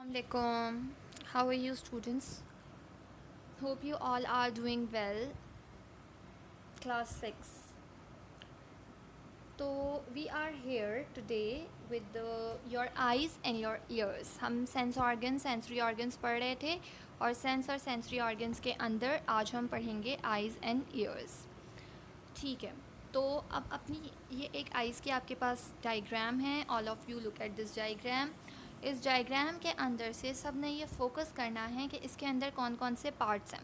Assalamualaikum. How are you, students? Hope you all are doing well. Class 6. तो we are here today with your eyes and your ears. हम sense organ sensory organs पढ़ रहे थे और sense और sensory organs के अंदर आज हम पढ़ेंगे आइज़ एंड ईयर्स. ठीक है. तो अब अपनी ये एक आइज़ की आपके पास डायग्राम है. All of you look at this diagram. इस डायग्राम के अंदर से सब ने ये फोकस करना है कि इसके अंदर कौन कौन से पार्ट्स हैं.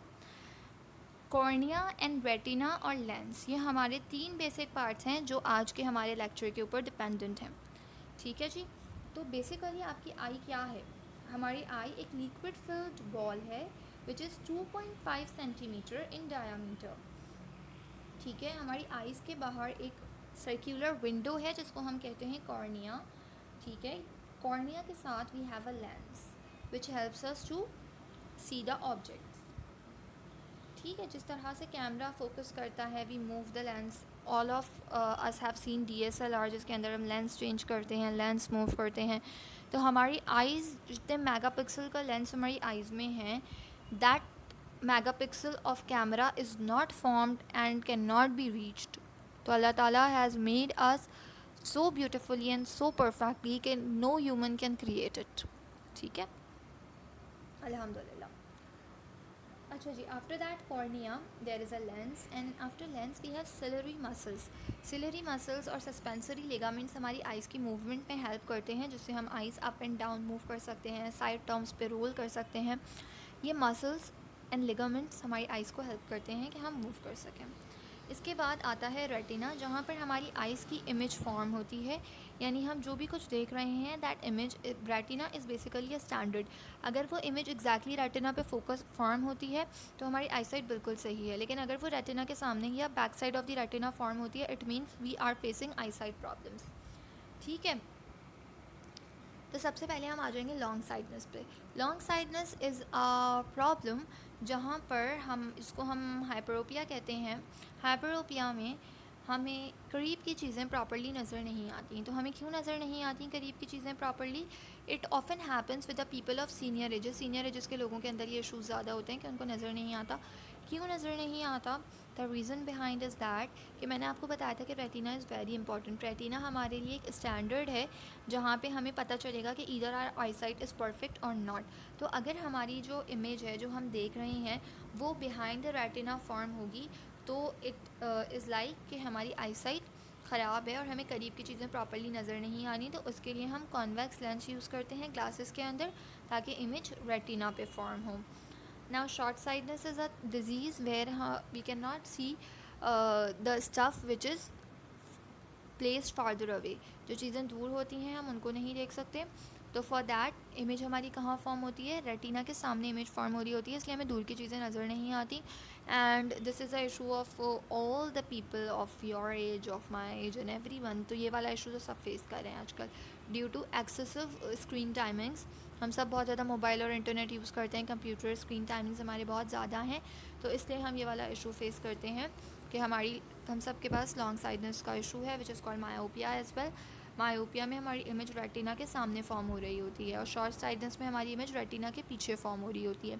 कॉर्निया एंड रेटिना और लेंस, ये हमारे 3 बेसिक पार्ट्स हैं जो आज के हमारे लेक्चर के ऊपर डिपेंडेंट हैं. ठीक है जी. तो बेसिकली आपकी आई क्या है? हमारी आई एक लिक्विड फिल्ड बॉल है which is 2.5 centimetre in diameter. ठीक है. हमारी आइज़ के बाहर एक सर्कुलर विंडो है जिसको हम कहते हैं कॉर्निया. ठीक है. कॉर्निया के साथ we have a lens which helps us to see the objects. ठीक है. जिस तरह से कैमरा फोकस करता है, we move the lens. All of us have seen DSLR जिसके अंदर हम लेंस चेंज करते हैं, लेंस मूव करते हैं. तो हमारी आइज़ जितने मेगापिक्सल का लेंस हमारी आइज़ में है, that megapixel of camera is not formed and cannot be reached. तो अल्लाह ताला has made us so beautifully and so perfectly कि no human can create it. ठीक है. अल्हम्दुलिल्लाह. अच्छा जी. After that cornea there is a lens and after lens we have ciliary muscles. Ciliary muscles और suspensory ligaments हमारी eyes की movement में हेल्प करते हैं, जिससे हम eyes up and down move कर सकते हैं, साइड टर्म्स पे रोल कर सकते हैं. ये मसल्स एंड लिगामेंट्स हमारी आइज़ को हेल्प करते हैं कि हम मूव कर सकें. इसके बाद आता है रेटिना, जहाँ पर हमारी आइज़ की इमेज फॉर्म होती है. यानी हम जो भी कुछ देख रहे हैं, that image retina is basically a standard. अगर वो इमेज एग्जैक्टली रेटिना पे फोकस फॉर्म होती है तो हमारी आई साइट बिल्कुल सही है. लेकिन अगर वो रेटिना के सामने या back side of the retina form होती है, it means we are facing eye sight problems. ठीक है. तो सबसे पहले हम आ जाएंगे लॉन्ग साइडनेस पे. Long sightedness is a problem जहाँ पर हम इसको हम हाइपरोपिया कहते हैं. हाइपरोपिया में हमें करीब की चीज़ें प्रॉपर्ली नज़र नहीं आती. तो हमें क्यों नज़र नहीं आती करीब की चीज़ें properly? It often happens with the people of senior ages. Senior ages के लोगों के अंदर ये इशूज़ ज़्यादा होते हैं कि उनको नज़र नहीं आता. क्यों नज़र नहीं आता? The reason behind is that कि मैंने आपको बताया था कि retina is very important. Retina हमारे लिए एक स्टैंडर्ड है जहाँ पे हमें पता चलेगा कि either are eye site is perfect और नॉट. तो अगर हमारी जो इमेज है जो हम देख रहे हैं वो बिहाइंड द रेटिना फॉर्म होगी तो इट इज़ लाइक कि हमारी आई साइट ख़राब है और हमें करीब की चीज़ें प्रॉपर्ली नज़र नहीं आनी. तो उसके लिए हम कॉन्वेक्स लेंस यूज़ करते हैं ग्लासेस के अंदर ताकि इमेज रेटिना पे फॉर्म हो. Now short sightedness is a disease where we cannot see the stuff which is placed farther away. जो चीज़ें दूर होती हैं हम उनको नहीं देख सकते. तो फॉर दैट इमेज हमारी कहाँ फॉर्म होती है? रेटिना के सामने इमेज फॉर्म हो रही होती है, इसलिए हमें दूर की चीज़ें नज़र नहीं आती. And this is a issue of all the people of your age, of my age and every one. तो ये वाला इशू तो सब फेस कर रहे हैं आजकल due to excessive screen timings. हम सब बहुत ज़्यादा मोबाइल और इंटरनेट यूज़ करते हैं, कंप्यूटर, स्क्रीन टाइमिंग्स हमारे बहुत ज़्यादा हैं. तो इसलिए हम ये वाला इशू फेस करते हैं कि हम सब के पास लॉन्ग साइडनेस का इशू है which is called myopia as well. Myopia में हमारी इमेज रेटिना के सामने फॉर्म हो रही होती है और शॉर्ट साइडनेस में हमारी इमेज रेटिना के पीछे फॉर्म हो रही होती है.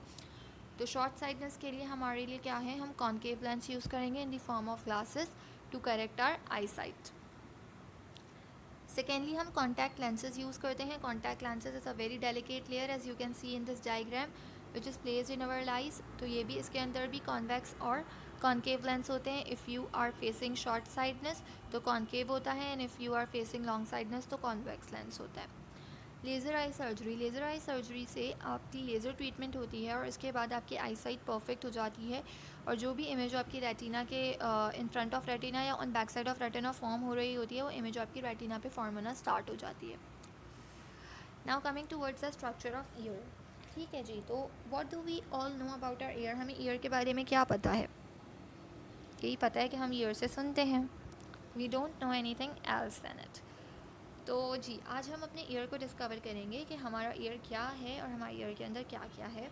तो शॉर्ट साइडनेस के लिए हमारे लिए क्या है? हम कॉन्केव लेंस यूज़ करेंगे in the form of glasses to correct our eye sight. Secondly हम कॉन्टैक्ट लेंसेज यूज़ करते हैं. Contact lenses is a very delicate layer as you can see in this diagram which is placed in our eyes. तो ये भी इसके अंदर भी convex और कॉन्केव लेंस होते हैं. If you are facing short sightedness तो कॉन्केव होता है and if you are facing long sightedness तो कॉन्वेक्स लेंस होता है. Laser eye surgery. Laser eye surgery से आपकी लेज़र ट्रीटमेंट होती है और इसके बाद आपकी आई साइट परफेक्ट हो जाती है और जो भी इमेज आपकी रेटिना के इन फ्रंट ऑफ रेटिना या on back side of retina form हो रही होती है वो इमेज आपकी रेटिना पे फॉर्म होना स्टार्ट हो जाती है. Now coming towards the structure of ear. ठीक है जी. तो what do we all know about our ear? हमें ईयर के बारे में क्या पता है? यही पता है कि हम ईयर से सुनते हैं. We don't know anything else than it. तो जी आज हम अपने ईयर को डिस्कवर करेंगे कि हमारा ईयर क्या है और हमारे ईयर के अंदर क्या क्या है.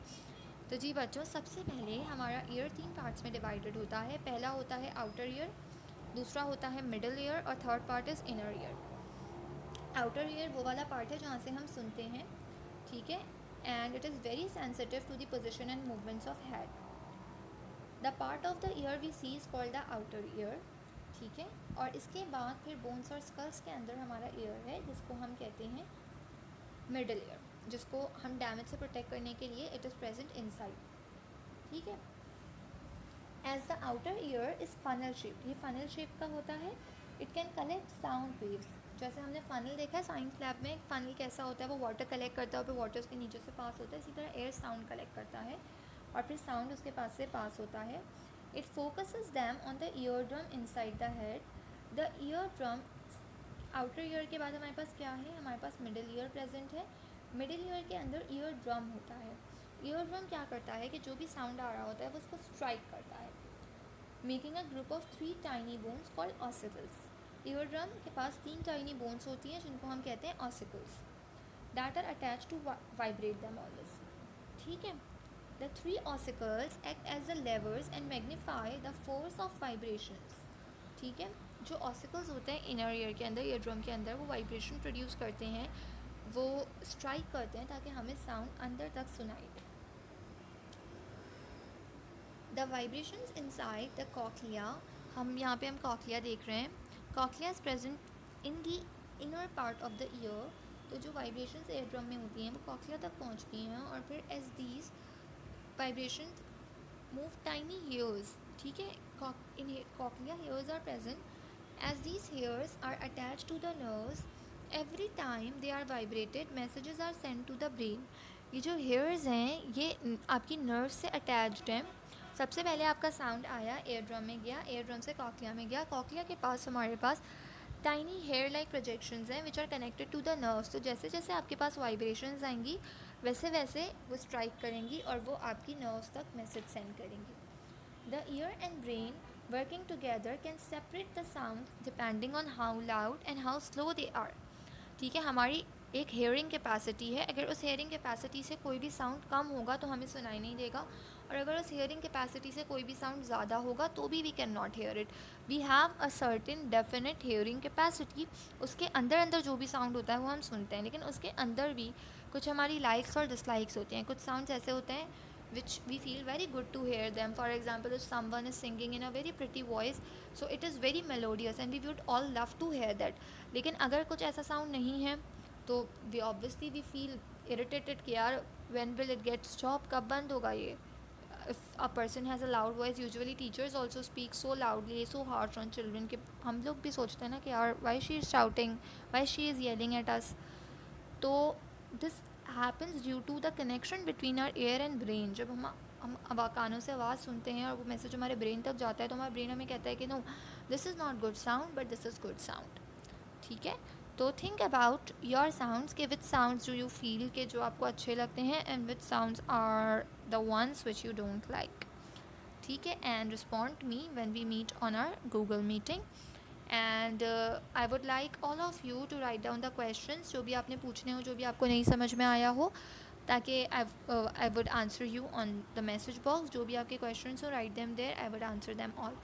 तो जी बच्चों, सबसे पहले हमारा ईयर 3 पार्ट्स में डिवाइडेड होता है. पहला होता है आउटर ईयर, दूसरा होता है मिडल ईयर और third part is inner ear. Outer ear वो वाला पार्ट है जहाँ से हम सुनते हैं. ठीक है. and it is very sensitive to the position and movements of head. The part of the ear we see is called the outer ear. ठीक है, और इसके बाद फिर बोन्स और स्कल्स के अंदर हमारा ईयर है जिसको हम कहते हैं मिडल ईयर, जिसको हम डैमेज से प्रोटेक्ट करने के लिए इट इज़ प्रेजेंट इनसाइड. ठीक है. As the outer ear is funnel shape, ये फनल शेप का होता है. It can collect sound waves. जैसे हमने फनल देखा है साइंस लैब में, फनल कैसा होता है, वो वाटर कलेक्ट करता है और फिर वाटर उसके नीचे से पास होता है. इसी तरह एयर साउंड कलेक्ट करता है और फिर साउंड उसके पास से पास होता है. It focuses them on the ear drum inside the head. The ear drum, outer ear के बाद हमारे पास क्या है, हमारे पास मिडिल ईयर प्रेजेंट है. मिडिल ईयर के अंदर ईयर ड्रम होता है. ईयर ड्रम क्या करता है कि जो भी साउंड आ रहा होता है वो उसको स्ट्राइक करता है, making a group of 3 tiny bones called ossicles. Ear drum के पास 3 टाइनी बोन्स होती हैं जिनको हम कहते हैं ossicles, that are attach to vibrate them always. ठीक है. The 3 ossicles act as the levers and magnify the force of vibrations. ठीक है. जो ऑसिकल्स होते हैं इनर ईयर के अंदर, ईयर ड्रम के अंदर, वो वाइब्रेशन प्रोड्यूस करते हैं, वो स्ट्राइक करते हैं ताकि हमें साउंड अंदर तक सुनाई दे. The vibrations inside the cochlea, हम यहाँ पे हम कॉक्लिया देख रहे हैं. Cochlea is present in the inner part of the ear. तो जो वाइब्रेशंस ईयर ड्रम में होती हैं वो कॉक्लिया तक पहुँचती हैं और फिर as these vibrations move tiny hairs. ठीक है. in cochlea hairs are present. As these hairs are attached to the nerves, every time they are vibrated messages are sent to the brain. ये जो hairs हैं ये आपकी nerves से attached हैं. सबसे पहले आपका साउंड आया, एयर ड्रम में गया, एयर ड्रम से कॉक्लिया में गया, कॉक्लिया के पास हमारे पास टाइनी हेयर लाइक प्रोजेक्शंस हैं which are connected to the nerves. तो जैसे जैसे आपके पास वाइब्रेशंस आएंगी वैसे वैसे वो स्ट्राइक करेंगी और वो आपकी नर्व्स तक मैसेज सेंड करेंगी. The ear and brain working together can separate the sounds depending on how loud and how slow they are. ठीक है. हमारी एक हेयरिंग कैपेसिटी है. अगर उस हेयरिंग कैपेसिटी से कोई भी साउंड कम होगा तो हमें सुनाई नहीं देगा, और अगर उस हेयरिंग कैपेसिटी से कोई भी साउंड ज़्यादा होगा तो भी we can not hear it. We have a certain definite hearing capacity. उसके अंदर अंदर जो भी साउंड होता है वो हम सुनते हैं, लेकिन उसके अंदर भी कुछ हमारी लाइक्स और डिसलाइक्स होते हैं. कुछ साउंड्स ऐसे होते हैं which we feel very good to hear them. For example, if someone is singing in a very pretty voice, so it is very melodious and we would all love to hear that. लेकिन अगर कुछ ऐसा sound नहीं है तो we obviously we feel irritated कि यार when will it get stop, कब बंद होगा ये. If a person has a loud voice, usually teachers also speak so loudly, so harsh on children कि हम लोग भी सोचते हैं ना कि यार why she is shouting, why she is yelling at us. तो this happens due to the connection between our ear and brain. जब हम कानों से आवाज़ सुनते हैं और वो मैसेज हमारे ब्रेन तक जाता है तो हमारा ब्रेन हमें कहता है कि no this is not good sound but this is good sound. ठीक है. तो थिंक अबाउट योर साउंड्स के which sounds do you feel के जो आपको अच्छे लगते हैं and which sounds are the ones which you don't like. ठीक है. And respond me when we meet on our Google meeting. And I would like all of you to write down the questions जो भी आपने पूछने हो, जो भी आपको नहीं समझ में आया हो, ताकि I would answer you on the message box. जो भी आपके क्वेश्चंस हो write them there, I would answer them all.